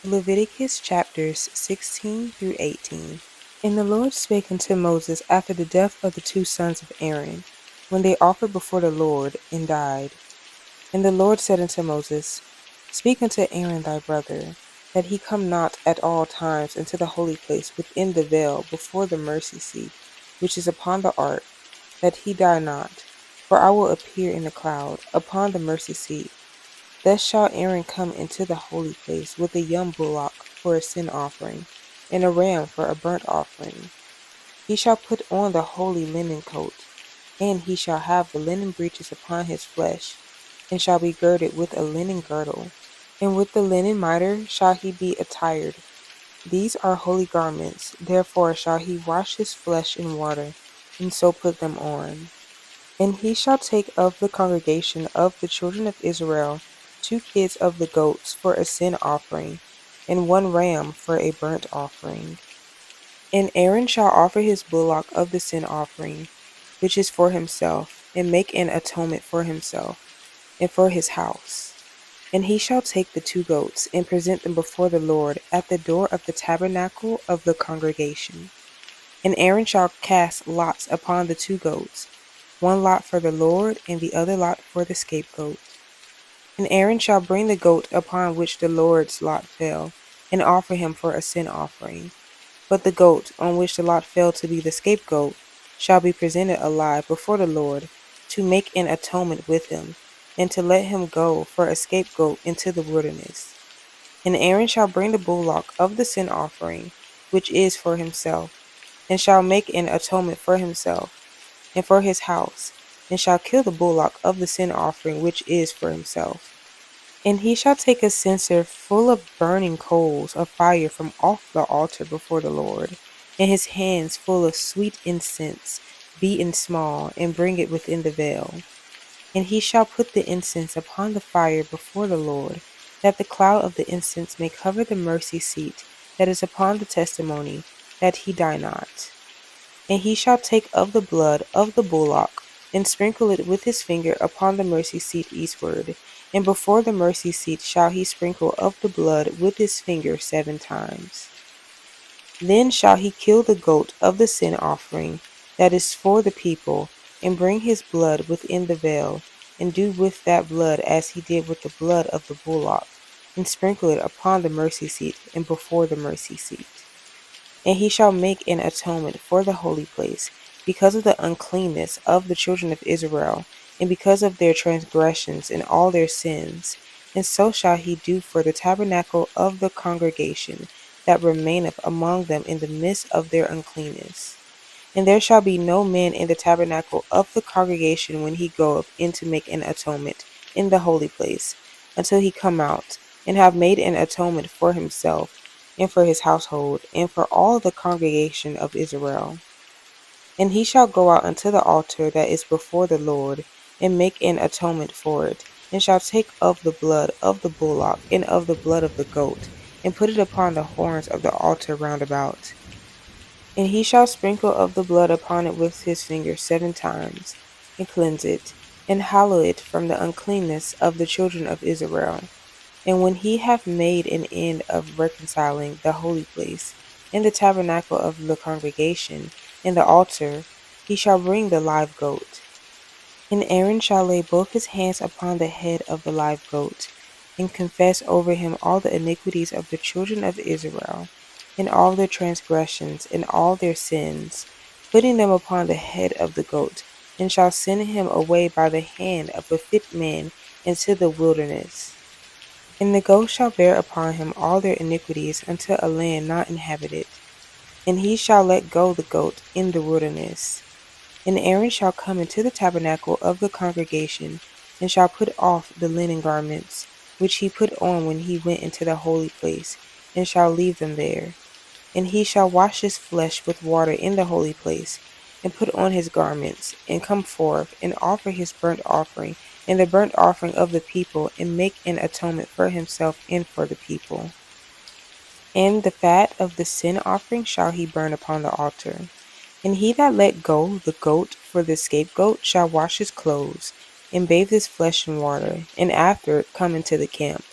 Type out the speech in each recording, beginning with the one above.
Leviticus chapters 16 through 18. And the Lord spake unto Moses after the death of the two sons of Aaron, when they offered before the Lord, and died. And the Lord said unto Moses, Speak unto Aaron thy brother, that he come not at all times into the holy place within the veil before the mercy seat, which is upon the ark, that he die not. For I will appear in the cloud upon the mercy seat. Thus shall Aaron come into the holy place with a young bullock for a sin offering, and a ram for a burnt offering. He shall put on the holy linen coat, and he shall have the linen breeches upon his flesh, and shall be girded with a linen girdle, and with the linen mitre shall he be attired. These are holy garments, therefore shall he wash his flesh in water, and so put them on. And he shall take of the congregation of the children of Israel 2 kids of the goats for a sin offering, and 1 ram for a burnt offering. And Aaron shall offer his bullock of the sin offering, which is for himself, and make an atonement for himself, and for his house. And he shall take the 2 goats, and present them before the Lord at the door of the tabernacle of the congregation. And Aaron shall cast lots upon the 2 goats, 1 lot for the Lord, and the other lot for the scapegoat. And Aaron shall bring the goat upon which the Lord's lot fell, and offer him for a sin offering. But the goat on which the lot fell to be the scapegoat shall be presented alive before the Lord, to make an atonement with him, and to let him go for a scapegoat into the wilderness. And Aaron shall bring the bullock of the sin offering, which is for himself, and shall make an atonement for himself, and for his house, and shall kill the bullock of the sin offering which is for himself. And he shall take a censer full of burning coals of fire from off the altar before the Lord, and his hands full of sweet incense, beaten small, and bring it within the veil. And he shall put the incense upon the fire before the Lord, that the cloud of the incense may cover the mercy seat that is upon the testimony, that he die not. And he shall take of the blood of the bullock, and sprinkle it with his finger upon the mercy seat eastward, and before the mercy seat shall he sprinkle of the blood with his finger 7 times. Then shall he kill the goat of the sin offering that is for the people, and bring his blood within the veil, and do with that blood as he did with the blood of the bullock, and sprinkle it upon the mercy seat and before the mercy seat. And he shall make an atonement for the holy place, because of the uncleanness of the children of Israel, and because of their transgressions and all their sins. And so shall he do for the tabernacle of the congregation that remaineth among them in the midst of their uncleanness. And there shall be no man in the tabernacle of the congregation when he goeth in to make an atonement in the holy place, until he come out, and have made an atonement for himself, and for his household, and for all the congregation of Israel. And he shall go out unto the altar that is before the Lord, and make an atonement for it, and shall take of the blood of the bullock and of the blood of the goat, and put it upon the horns of the altar round about. And he shall sprinkle of the blood upon it with his finger 7 times, and cleanse it, and hallow it from the uncleanness of the children of Israel. And when he hath made an end of reconciling the holy place, and the tabernacle of the congregation, and the altar, he shall bring the live goat. And Aaron shall lay both his hands upon the head of the live goat, and confess over him all the iniquities of the children of Israel, and all their transgressions, and all their sins, putting them upon the head of the goat, and shall send him away by the hand of a fit man into the wilderness. And the goat shall bear upon him all their iniquities unto a land not inhabited, and he shall let go the goat in the wilderness. And Aaron shall come into the tabernacle of the congregation, and shall put off the linen garments, which he put on when he went into the holy place, and shall leave them there. And he shall wash his flesh with water in the holy place, and put on his garments, and come forth, and offer his burnt offering, and the burnt offering of the people, and make an atonement for himself and for the people. And the fat of the sin offering shall he burn upon the altar. And he that let go the goat for the scapegoat shall wash his clothes, and bathe his flesh in water, and after come into the camp.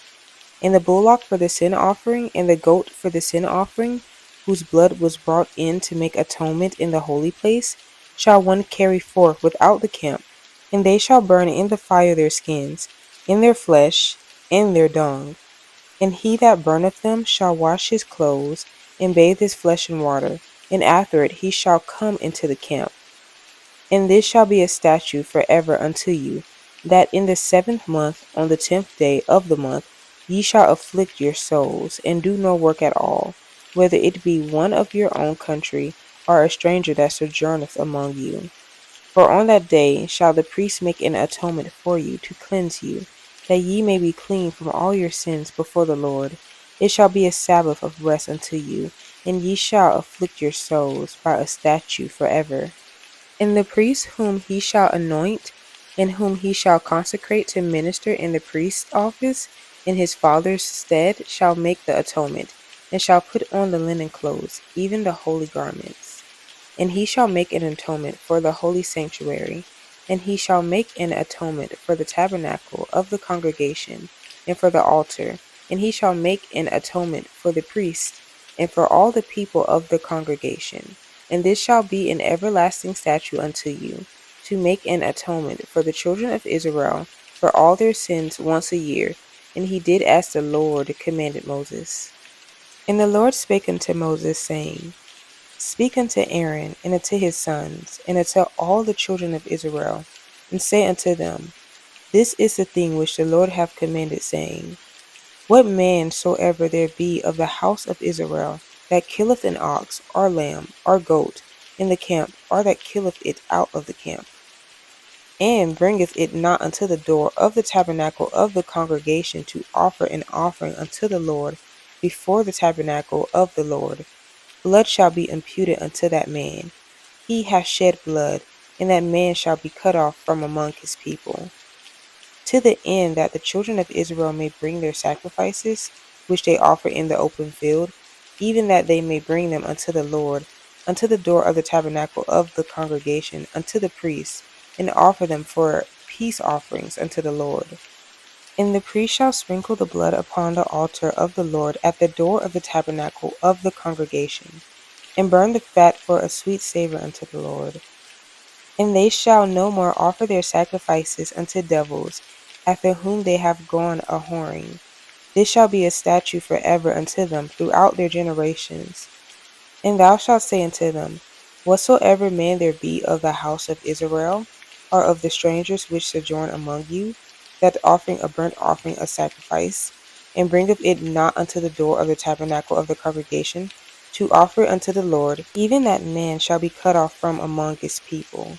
And the bullock for the sin offering, and the goat for the sin offering, whose blood was brought in to make atonement in the holy place, shall one carry forth without the camp, and they shall burn in the fire their skins, in their flesh, and their dung. And he that burneth them shall wash his clothes, and bathe his flesh in water, and after it he shall come into the camp. And this shall be a statute forever unto you, that in the 7th month, on the 10th day of the month, ye shall afflict your souls, and do no work at all, whether it be one of your own country, or a stranger that sojourneth among you. For on that day shall the priest make an atonement for you, to cleanse you, that ye may be clean from all your sins before the Lord. It shall be a Sabbath of rest unto you, and ye shall afflict your souls by a statute forever. And the priest whom he shall anoint, and whom he shall consecrate to minister in the priest's office in his father's stead, shall make the atonement, and shall put on the linen clothes, even the holy garments. And he shall make an atonement for the holy sanctuary, and he shall make an atonement for the tabernacle of the congregation, and for the altar, and he shall make an atonement for the priest, and for all the people of the congregation. And this shall be an everlasting statute unto you, to make an atonement for the children of Israel for all their sins once a year. And he did as the Lord commanded Moses. And the Lord spake unto Moses, saying, Speak unto Aaron, and unto his sons, and unto all the children of Israel, and say unto them, This is the thing which the Lord hath commanded, saying, What man soever there be of the house of Israel, that killeth an ox, or lamb, or goat, in the camp, or that killeth it out of the camp, and bringeth it not unto the door of the tabernacle of the congregation to offer an offering unto the Lord before the tabernacle of the Lord, blood shall be imputed unto that man. He hath shed blood, and that man shall be cut off from among his people. To the end that the children of Israel may bring their sacrifices, which they offer in the open field, even that they may bring them unto the Lord, unto the door of the tabernacle of the congregation, unto the priests, and offer them for peace offerings unto the Lord. And the priest shall sprinkle the blood upon the altar of the Lord at the door of the tabernacle of the congregation, and burn the fat for a sweet savor unto the Lord. And they shall no more offer their sacrifices unto devils, after whom they have gone a whoring. This shall be a statute forever unto them throughout their generations. And thou shalt say unto them, Whatsoever man there be of the house of Israel, or of the strangers which sojourn among you, that offering a burnt offering of sacrifice, and bringeth it not unto the door of the tabernacle of the congregation, to offer it unto the Lord, even that man shall be cut off from among his people.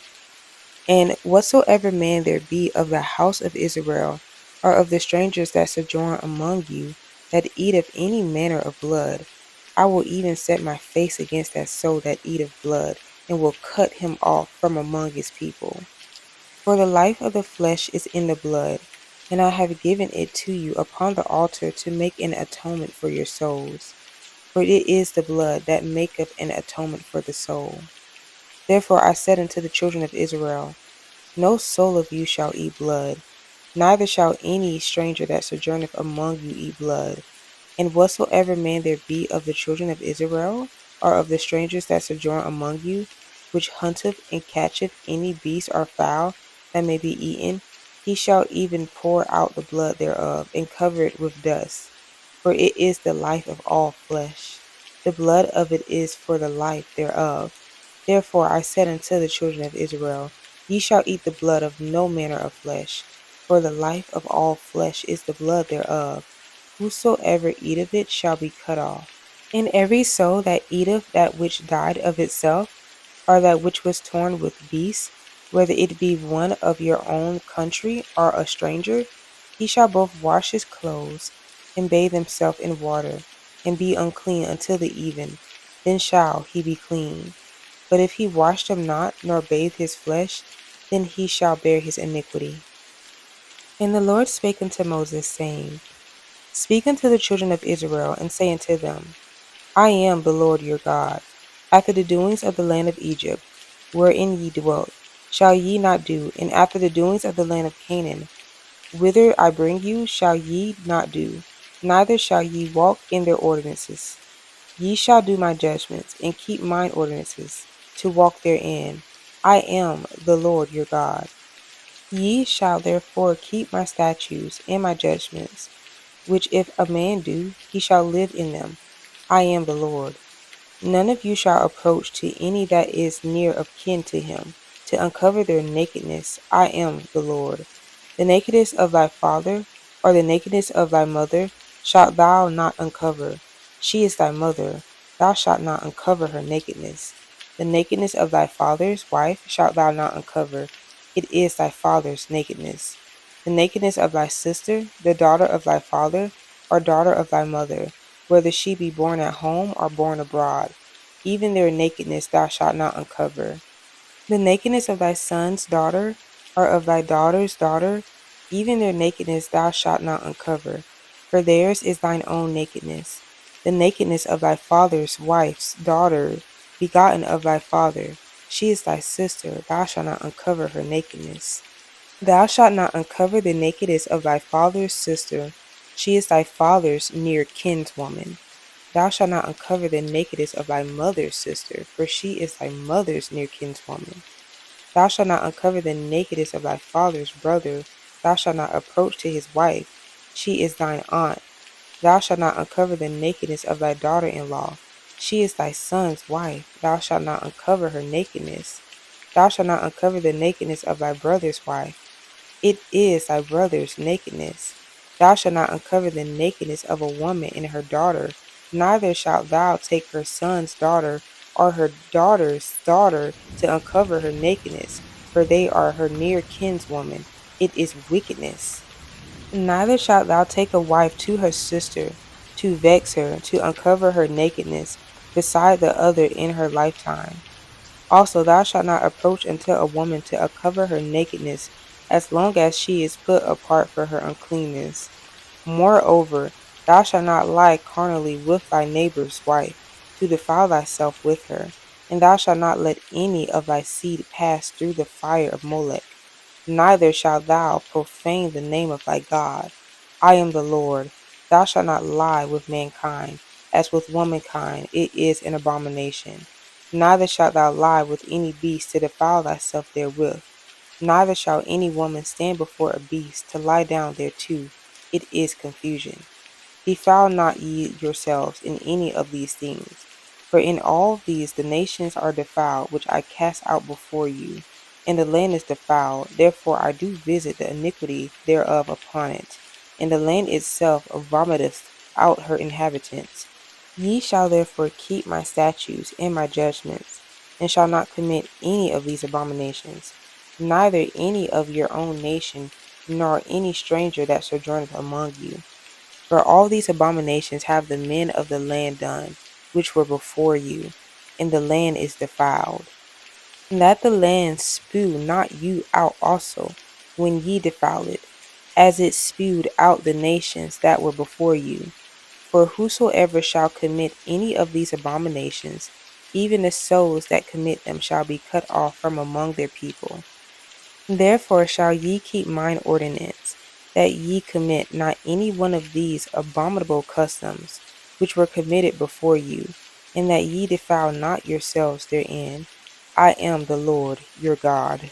And whatsoever man there be of the house of Israel, or of the strangers that sojourn among you, that eateth any manner of blood, I will even set my face against that soul that eateth blood, and will cut him off from among his people. For the life of the flesh is in the blood, and I have given it to you upon the altar to make an atonement for your souls. For it is the blood that maketh an atonement for the soul. Therefore I said unto the children of Israel, No soul of you shall eat blood, neither shall any stranger that sojourneth among you eat blood. And whatsoever man there be of the children of Israel, or of the strangers that sojourn among you, which hunteth and catcheth any beast or fowl that may be eaten, he shall even pour out the blood thereof, and cover it with dust. For it is the life of all flesh. The blood of it is for the life thereof. Therefore I said unto the children of Israel, Ye shall eat the blood of no manner of flesh, for the life of all flesh is the blood thereof. Whosoever eateth it shall be cut off. And every soul that eateth that which died of itself, or that which was torn with beasts, whether it be one of your own country or a stranger, he shall both wash his clothes, and bathe himself in water, and be unclean until the even. Then shall he be clean. But if he wash them not, nor bathe his flesh, then he shall bear his iniquity. And the Lord spake unto Moses, saying, Speak unto the children of Israel, and say unto them, I am the Lord your God. After the doings of the land of Egypt, wherein ye dwelt, shall ye not do, and after the doings of the land of Canaan, whither I bring you, shall ye not do. neither shall ye walk in their ordinances. Ye shall do my judgments, and keep mine ordinances, to walk therein. I am the Lord your God. Ye shall therefore keep my statutes and my judgments, which if a man do, he shall live in them. I am the Lord. None of you shall approach to any that is near of kin to him, to uncover their nakedness. I am the Lord. The nakedness of thy father, or the nakedness of thy mother, shalt thou not uncover. She is thy mother. Thou shalt not uncover her nakedness. The nakedness of thy father's wife shalt thou not uncover. It is thy father's nakedness. The nakedness of thy sister, the daughter of thy father, or daughter of thy mother, whether she be born at home or born abroad, even their nakedness thou shalt not uncover. The nakedness of thy son's daughter, or of thy daughter's daughter, even their nakedness thou shalt not uncover, for theirs is thine own nakedness. The nakedness of thy father's wife's daughter, begotten of thy father, she is thy sister, thou shalt not uncover her nakedness. Thou shalt not uncover the nakedness of thy father's sister, she is thy father's near kinswoman. Thou shalt not uncover the nakedness of thy mother's sister, for she is thy mother's near kinswoman. Thou shalt not uncover the nakedness of thy father's brother. Thou shalt not approach to his wife, she is thine aunt. Thou shalt not uncover the nakedness of thy daughter-in-law, she is thy son's wife. Thou shalt not uncover her nakedness. Thou shalt not uncover the nakedness of thy brother's wife, it is thy brother's nakedness. Thou shalt not uncover the nakedness of a woman and her daughter, neither shalt thou take her son's daughter or her daughter's daughter to uncover her nakedness, for they are her near kinswoman. It is wickedness. Neither shalt thou take a wife to her sister, to vex her, to uncover her nakedness, beside the other in her lifetime. Also thou shalt not approach unto a woman to uncover her nakedness, as long as she is put apart for her uncleanness. Moreover, thou shalt not lie carnally with thy neighbor's wife, to defile thyself with her. And thou shalt not let any of thy seed pass through the fire of Molech. Neither shalt thou profane the name of thy God. I am the Lord. Thou shalt not lie with mankind, as with womankind, it is an abomination. Neither shalt thou lie with any beast to defile thyself therewith. Neither shall any woman stand before a beast to lie down thereto. It is confusion. Defile not ye yourselves in any of these things. For in all these the nations are defiled, which I cast out before you. And the land is defiled, therefore I do visit the iniquity thereof upon it. And the land itself vomiteth out her inhabitants. Ye shall therefore keep my statutes and my judgments, and shall not commit any of these abominations, neither any of your own nation, nor any stranger that sojourneth among you. For all these abominations have the men of the land done, which were before you, and the land is defiled. And that the land spew not you out also, when ye defile it, as it spewed out the nations that were before you. For whosoever shall commit any of these abominations, even the souls that commit them shall be cut off from among their people. Therefore shall ye keep mine ordinance, that ye commit not any one of these abominable customs, which were committed before you, and that ye defile not yourselves therein. I am the Lord your God.